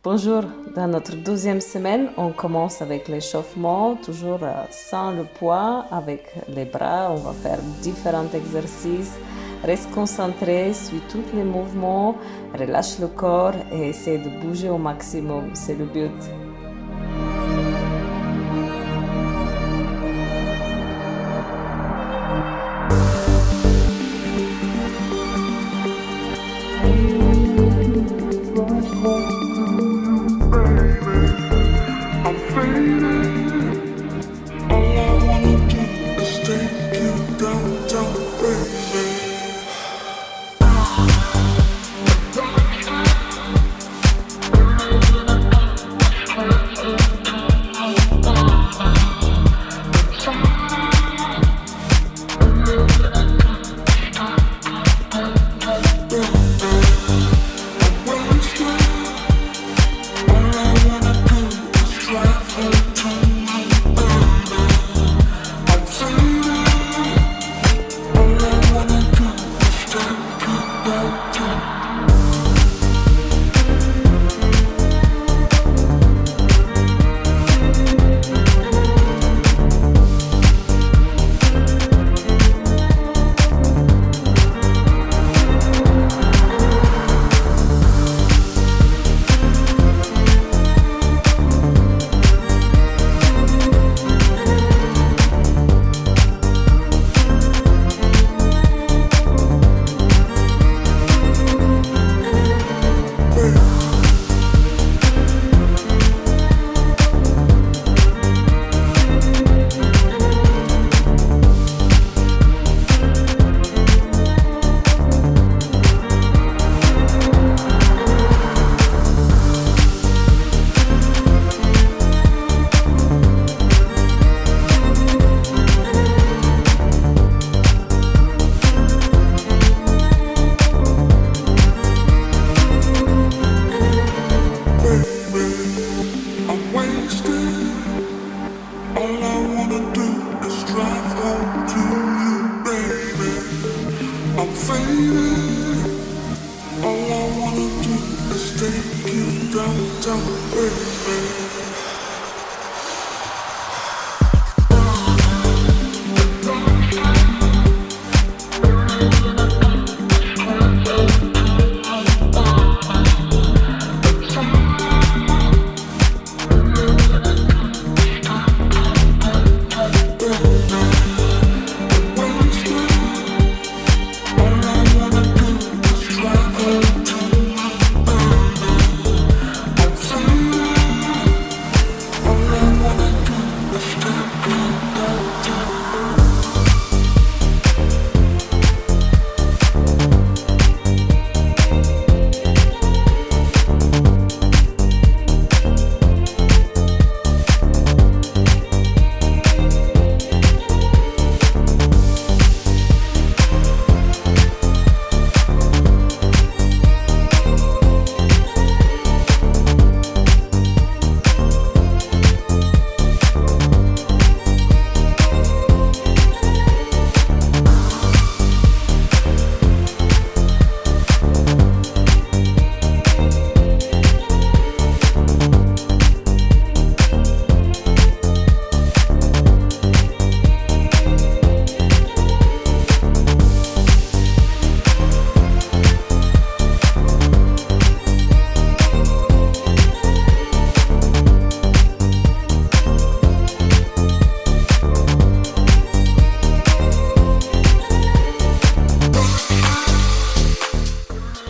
Bonjour, dans notre 12e semaine, on commence avec l'échauffement, toujours sans le poids, avec les bras. On va faire différents exercices. Reste concentré, suis tous les mouvements, relâche le corps et essaie de bouger au maximum. C'est le but.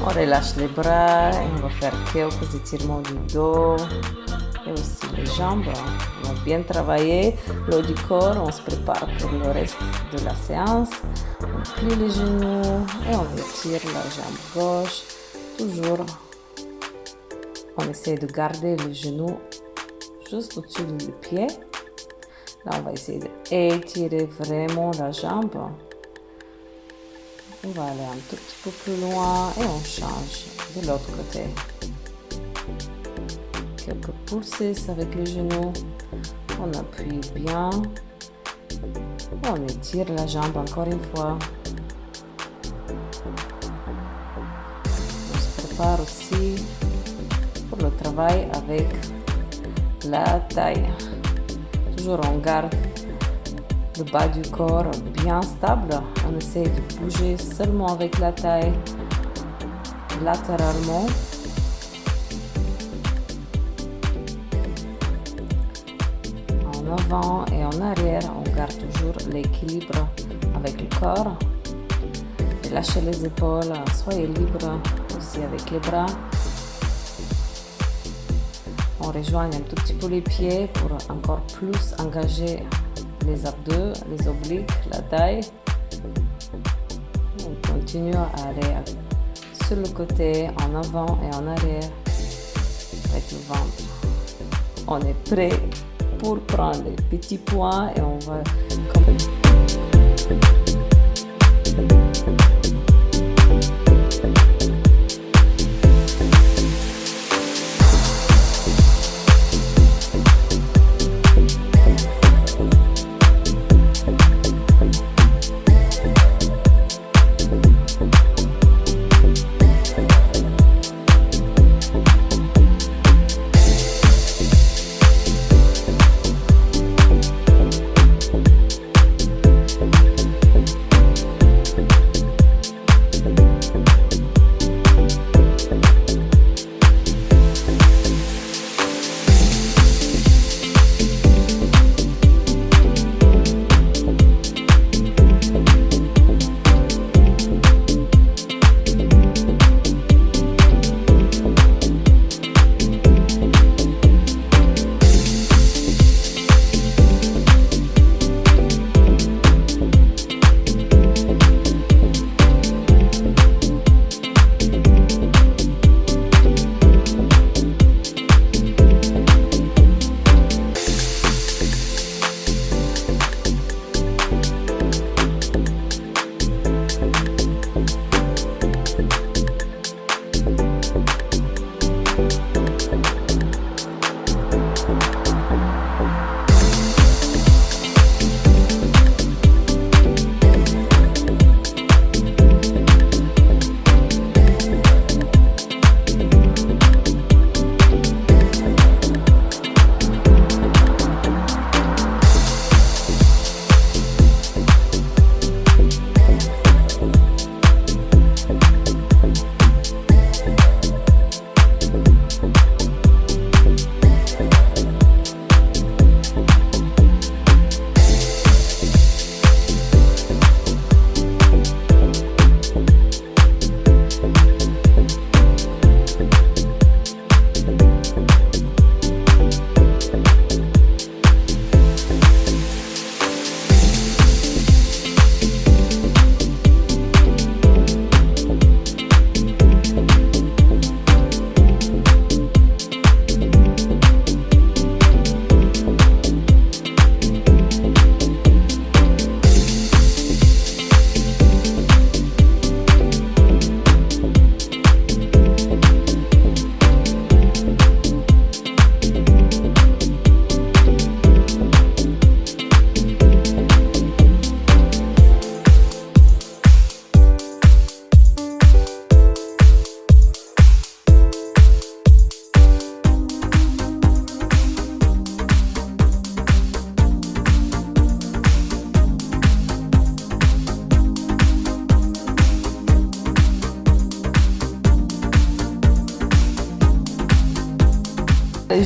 On relâche les bras et on va faire quelques étirements du dos et aussi les jambes. On a bien travaillé le haut du corps, on se prépare pour le reste de la séance. On plie les genoux et on étire la jambe gauche. Toujours, on essaie de garder les genoux juste au-dessus du pied. Là, on va essayer d'étirer vraiment la jambe. On va aller un tout petit peu plus loin et on change de l'autre côté. Quelques poussées avec les genoux. On appuie bien. Et on étire la jambe encore une fois. On se prépare aussi pour le travail avec la taille. Toujours on garde le bas du corps bien stable. On essaie de bouger seulement avec la taille latéralement. En avant et en arrière, on garde toujours l'équilibre avec le corps. Et lâchez les épaules, soyez libre aussi avec les bras. On rejoigne un tout petit peu les pieds pour encore plus engager les abdos, les obliques, la taille. On continue à aller sur le côté, en avant et en arrière avec le ventre. On est prêt pour prendre les petits points et on va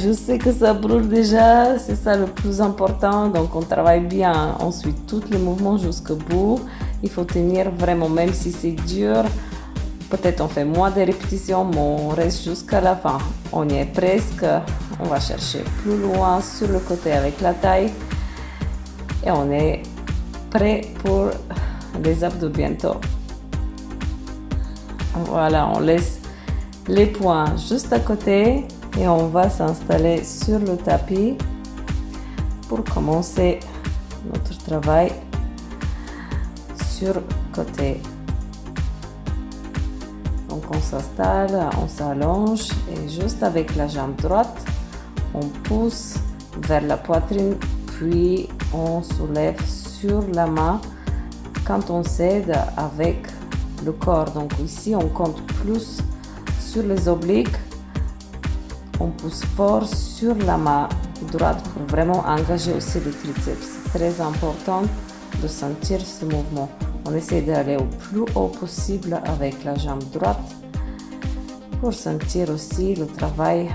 Je sais que ça brûle déjà, c'est ça le plus important. Donc on travaille bien, on suit tous les mouvements jusqu'au bout. Il faut tenir vraiment, même si c'est dur. Peut-être on fait moins de répétitions, mais on reste jusqu'à la fin. On y est presque. On va chercher plus loin sur le côté avec la taille. Et on est prêt pour les abdos bientôt. Voilà, on laisse les poings juste à côté. Et on va s'installer sur le tapis pour commencer notre travail sur le côté. Donc on s'installe, on s'allonge et juste avec la jambe droite, on pousse vers la poitrine, puis on soulève sur la main quand on s'aide avec le corps. Donc ici on compte plus sur les obliques on pousse fort sur la main droite pour vraiment engager aussi le triceps. C'est très important de sentir ce mouvement. On essaie d'aller au plus haut possible avec la jambe droite pour sentir aussi le travail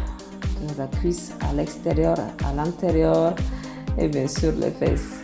de la cuisse à l'extérieur, à l'intérieur et bien sûr les fesses.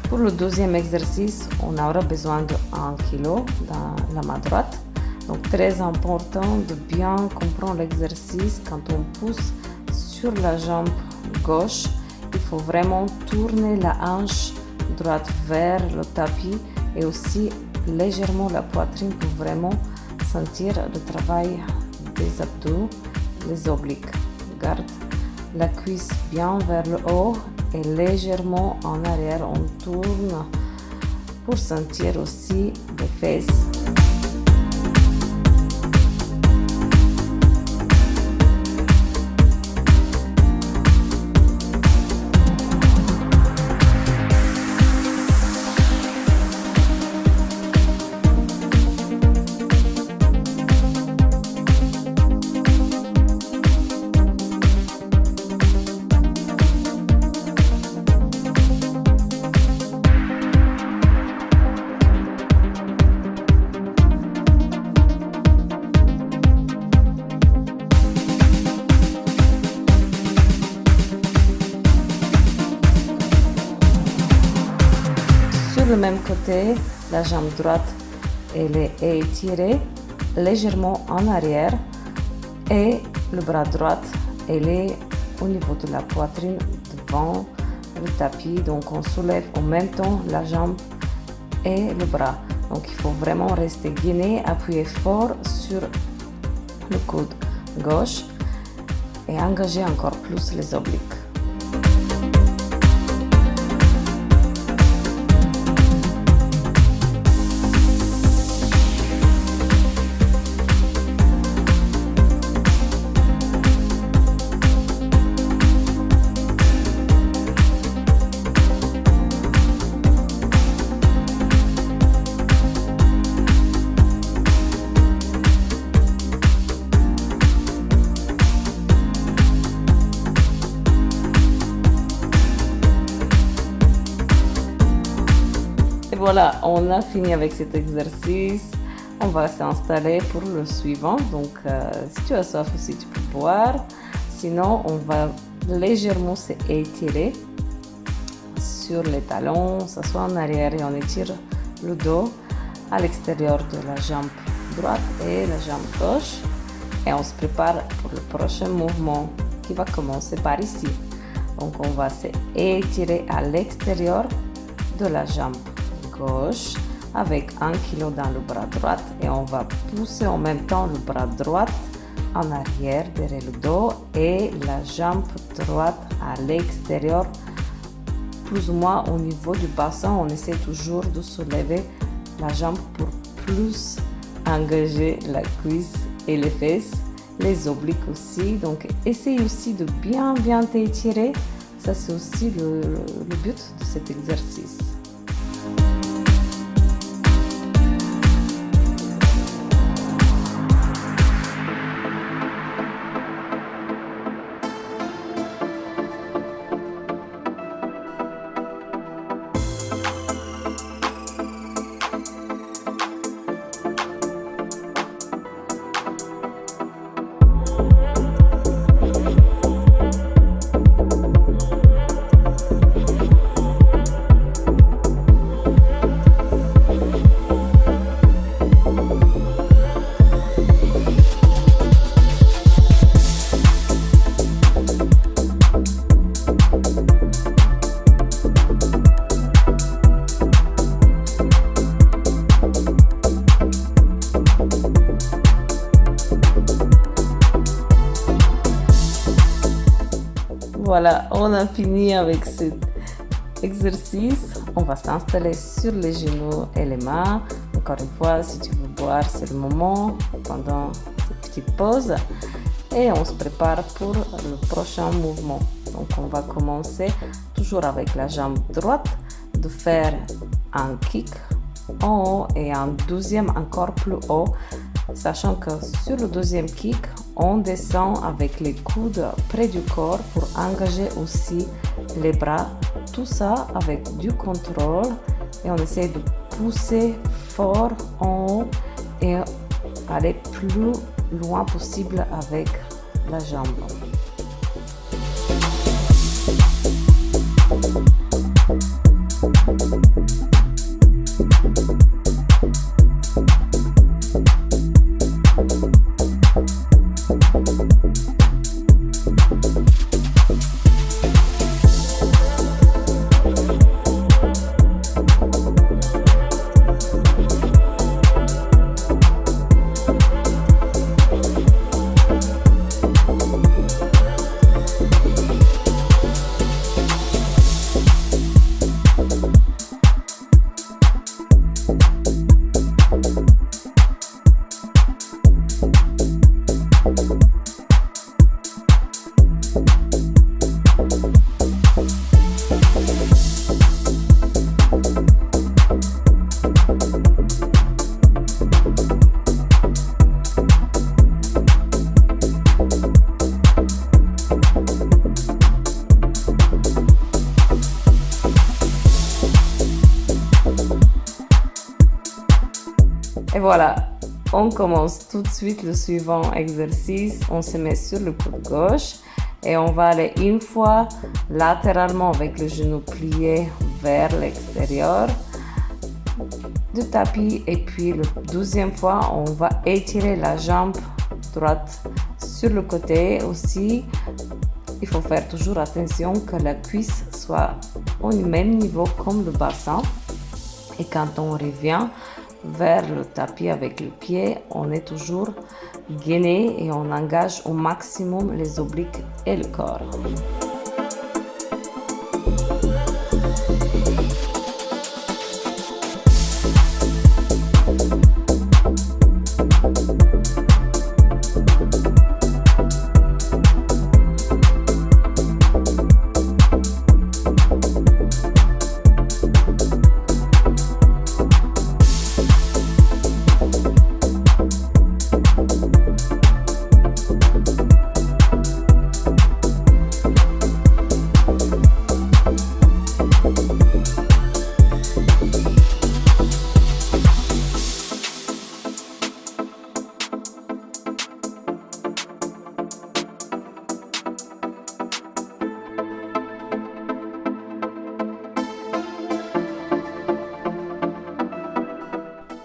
Pour le deuxième exercice, on aura besoin de 1 kg dans la main droite. Donc très important de bien comprendre l'exercice. Quand on pousse sur la jambe gauche, il faut vraiment tourner la hanche droite vers le tapis et aussi légèrement la poitrine pour vraiment sentir le travail des abdos, les obliques. Garde la cuisse bien vers le haut et légèrement en arrière, on tourne pour sentir aussi les fesses. Sur le même côté, la jambe droite elle est étirée légèrement en arrière et le bras droit elle est au niveau de la poitrine devant le tapis. Donc on soulève en même temps la jambe et le bras. Donc il faut vraiment rester gainé, appuyer fort sur le coude gauche et engager encore plus les obliques. Et voilà, on a fini avec cet exercice. On va s'installer pour le suivant. Donc, si tu as soif aussi, tu peux boire. Sinon, on va légèrement s'étirer sur les talons, on s'assoit en arrière et on étire le dos à l'extérieur de la jambe droite et la jambe gauche. Et on se prépare pour le prochain mouvement qui va commencer par ici. Donc on va s'étirer à l'extérieur de la jambe gauche avec 1 kg dans le bras droit et on va pousser en même temps le bras droit en arrière derrière le dos et la jambe droite à l'extérieur, plus ou moins au niveau du bassin. On essaie toujours de soulever la jambe pour plus engager la cuisse et les fesses, les obliques aussi. Donc essaye aussi de bien t'étirer. Ça c'est aussi le but de cet exercice. Voilà, on a fini avec cet exercice. On va s'installer sur les genoux et les mains. Encore une fois, si tu veux boire, c'est le moment pendant cette petite pause. Et on se prépare pour le prochain mouvement. Donc on va commencer toujours avec la jambe droite de faire un kick en haut et un deuxième encore plus haut. Sachant que sur le deuxième kick, on descend avec les coudes près du corps pour engager aussi les bras. Tout ça avec du contrôle et on essaie de pousser fort en haut et aller plus loin possible avec la jambe. Et voilà, on commence tout de suite le suivant exercice. On se met sur le coude gauche et on va aller une fois latéralement avec le genou plié vers l'extérieur du tapis. Et puis la deuxième fois, on va étirer la jambe droite sur le côté aussi. Il faut faire toujours attention que la cuisse soit au même niveau comme le bassin. Et quand on revient vers le tapis avec le pied, on est toujours gainé et on engage au maximum les obliques et le corps.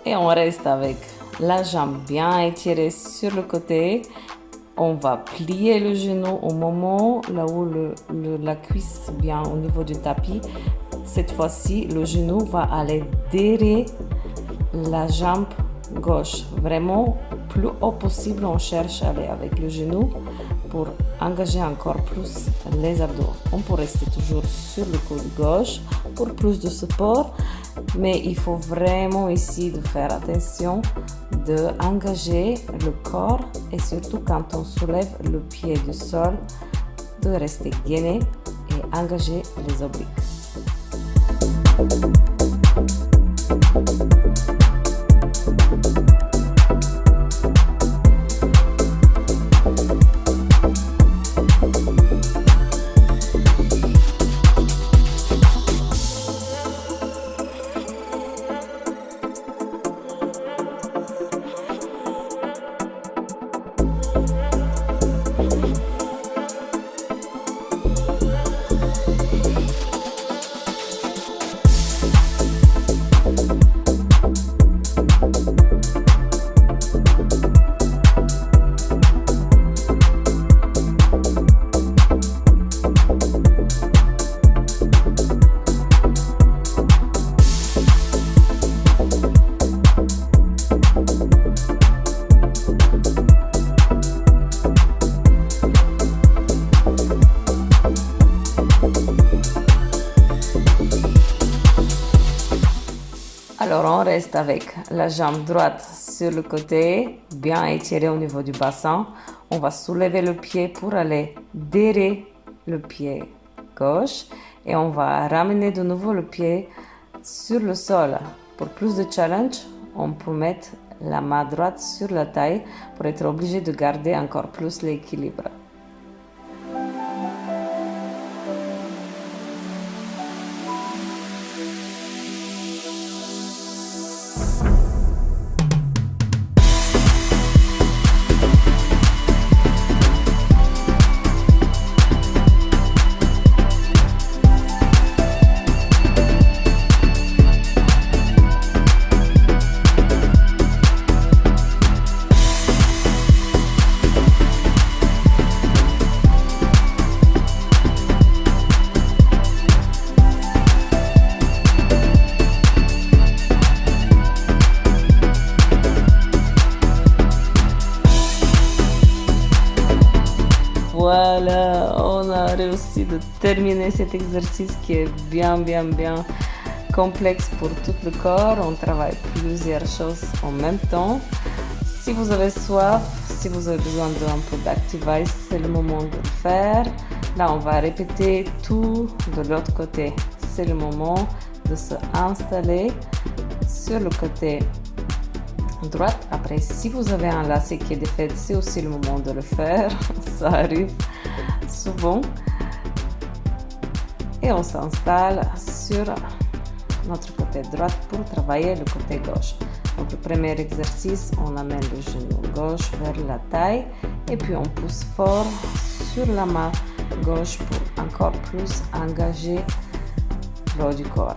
Et on reste avec la jambe bien étirée sur le côté. On va plier le genou au moment là où la cuisse vient au niveau du tapis. Cette fois-ci, le genou va aller derrière la jambe gauche. Vraiment, plus haut possible, on cherche à aller avec le genou pour engager encore plus les abdos. On peut rester toujours sur le coude gauche pour plus de support, mais il faut vraiment ici de faire attention d'engager le corps et surtout quand on soulève le pied du sol, de rester gainé et engager les obliques. Alors on reste avec la jambe droite sur le côté, bien étirée au niveau du bassin. On va soulever le pied pour aller derrière le pied gauche et on va ramener de nouveau le pied sur le sol. Pour plus de challenge, on peut mettre la main droite sur la taille pour être obligé de garder encore plus l'équilibre. Voilà, on a réussi de terminer cet exercice qui est bien complexe pour tout le corps. On travaille plusieurs choses en même temps. Si vous avez soif, si vous avez besoin d'un peu d'Activise, c'est le moment de le faire. Là, on va répéter tout de l'autre côté. C'est le moment de se installer sur le côté droite. Après, si vous avez un lacet qui est défait, c'est aussi le moment de le faire. Ça arrive souvent. Et on s'installe sur notre côté droit pour travailler le côté gauche. Donc le premier exercice, on amène le genou gauche vers la taille et puis on pousse fort sur la main gauche pour encore plus engager le haut du corps.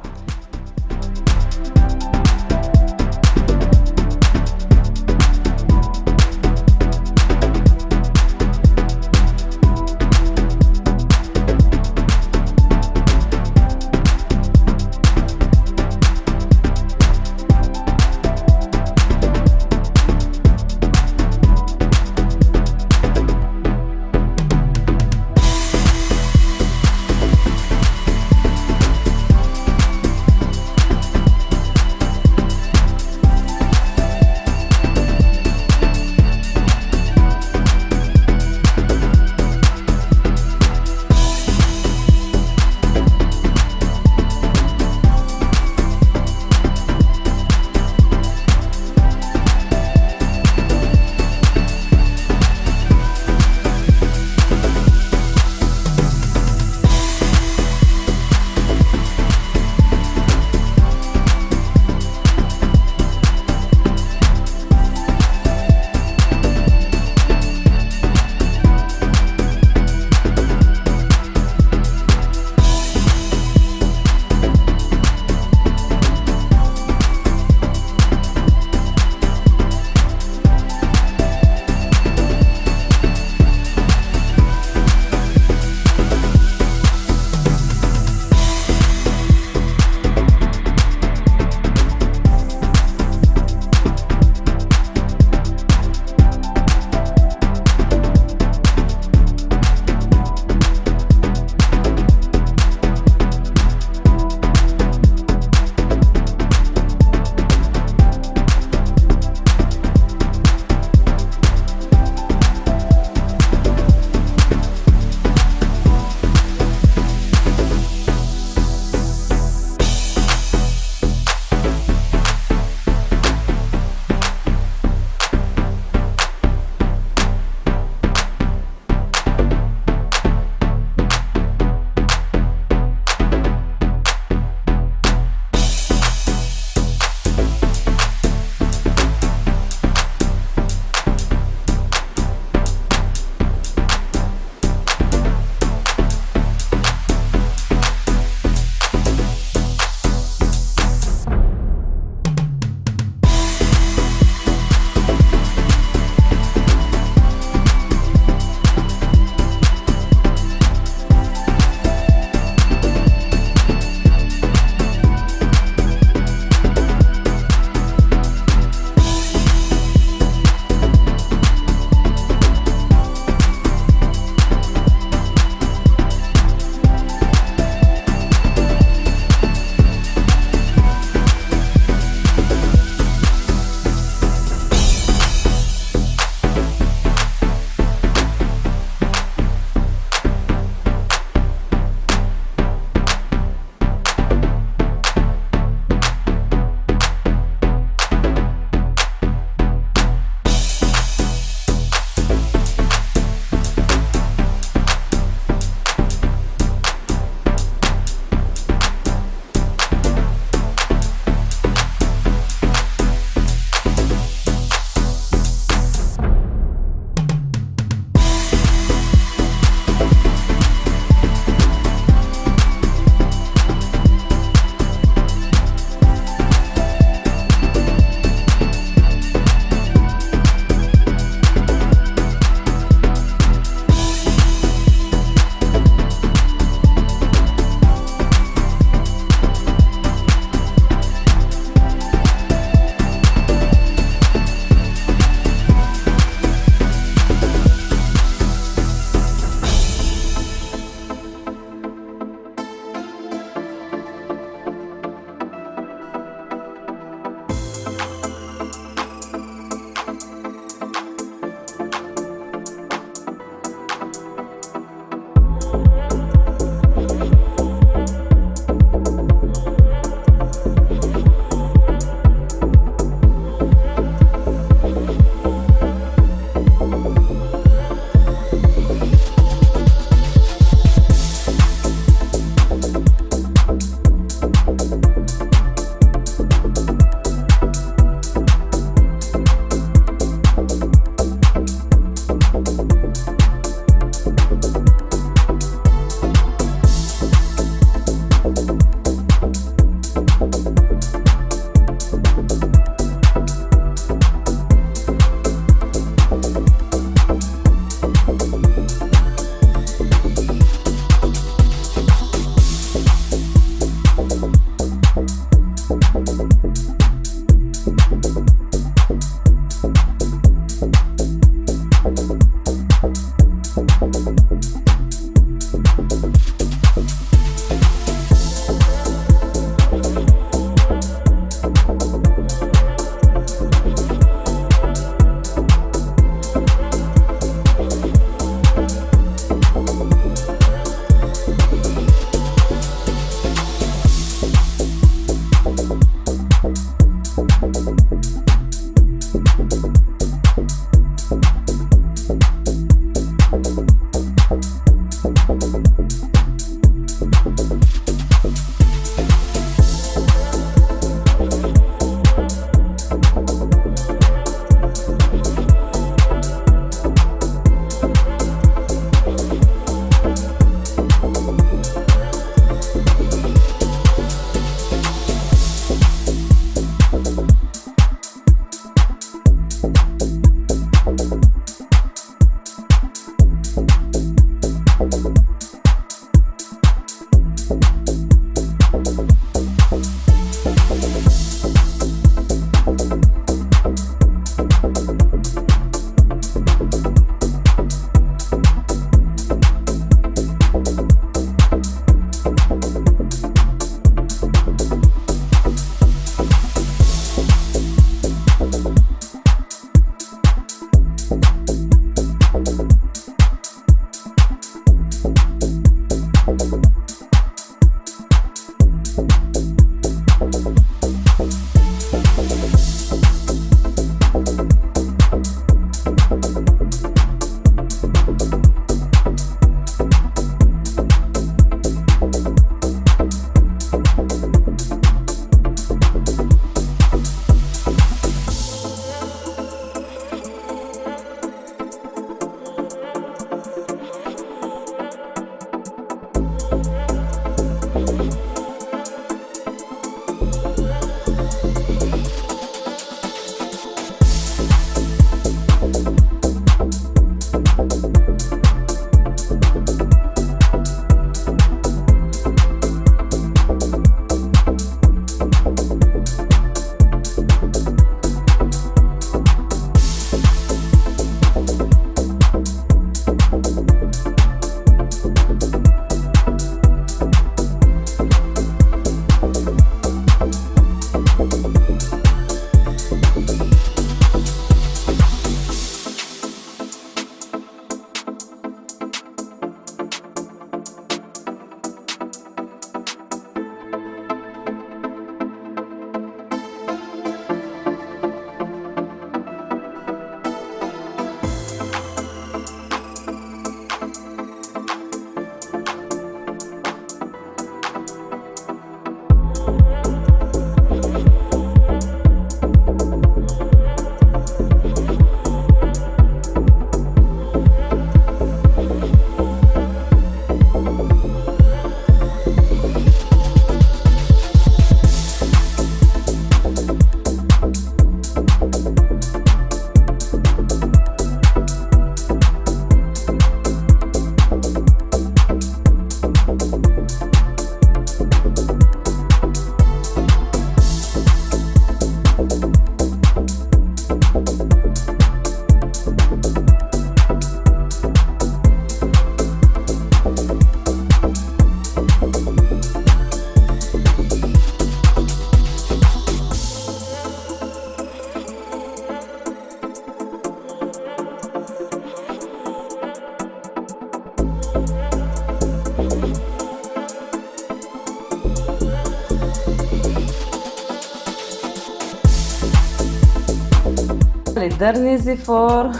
Allez, derniers efforts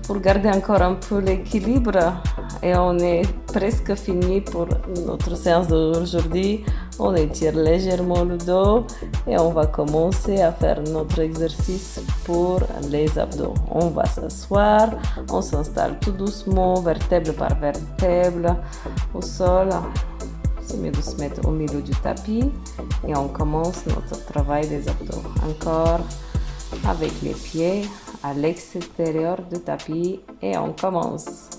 pour garder encore un peu l'équilibre. Et on est presque fini pour notre séance d'aujourd'hui. On étire légèrement le dos et on va commencer à faire notre exercice pour les abdos. On va s'asseoir, on s'installe tout doucement, vertèbre par vertèbre au sol. C'est mieux de se mettre au milieu du tapis et on commence notre travail des abdos. Encore avec les pieds à l'extérieur du tapis et on commence.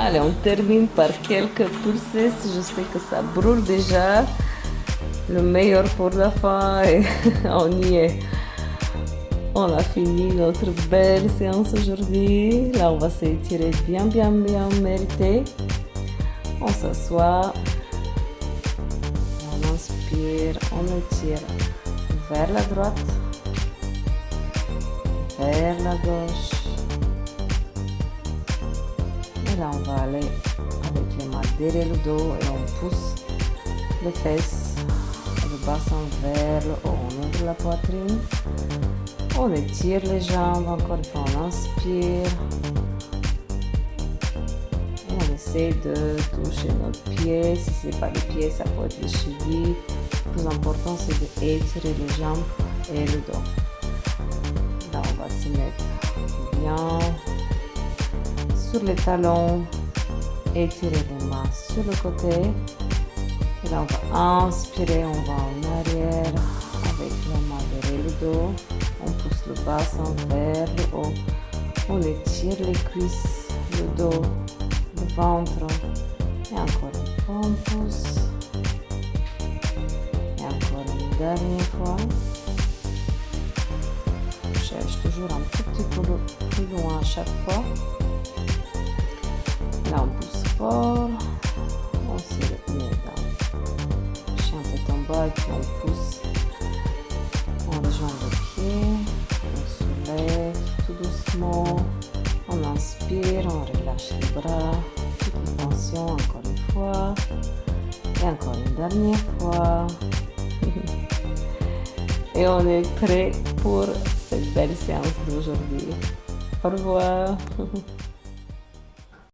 Allez, on termine par quelques poussées. Je sais que ça brûle déjà. Le meilleur pour la fin et on y est. On a fini notre belle séance aujourd'hui. Là, on va s'étirer bien mérité. On s'assoit inspire, on étire vers la droite, vers la gauche. Et là, on va aller avec les mains derrière le dos et on pousse les fesses, le bassin vers le haut. On ouvre la poitrine, on étire les jambes. Encore une fois, on inspire. Et on essaie de toucher notre pied. Si ce n'est pas les pieds, ça peut être les chevilles. Le plus important, c'est d'étirer les jambes et le dos. Là, on va se mettre bien sur les talons, étirer les mains sur le côté. Et là, on va inspirer, on va en arrière avec la main derrière le dos. On pousse le bassin vers le haut. On étire les cuisses, le dos, le ventre. Et encore une fois, on pousse. Et encore une dernière fois. On cherche toujours un tout petit peu plus loin à chaque fois. Là, on pousse fort. On serre les dents. Chien tête en bas et puis on pousse. On rejoint le pied. On soulève tout doucement. On inspire, on relâche les bras. Toute la tension, encore une fois. Et encore une dernière fois. Et on est prêt pour cette belle séance d'aujourd'hui. Au revoir.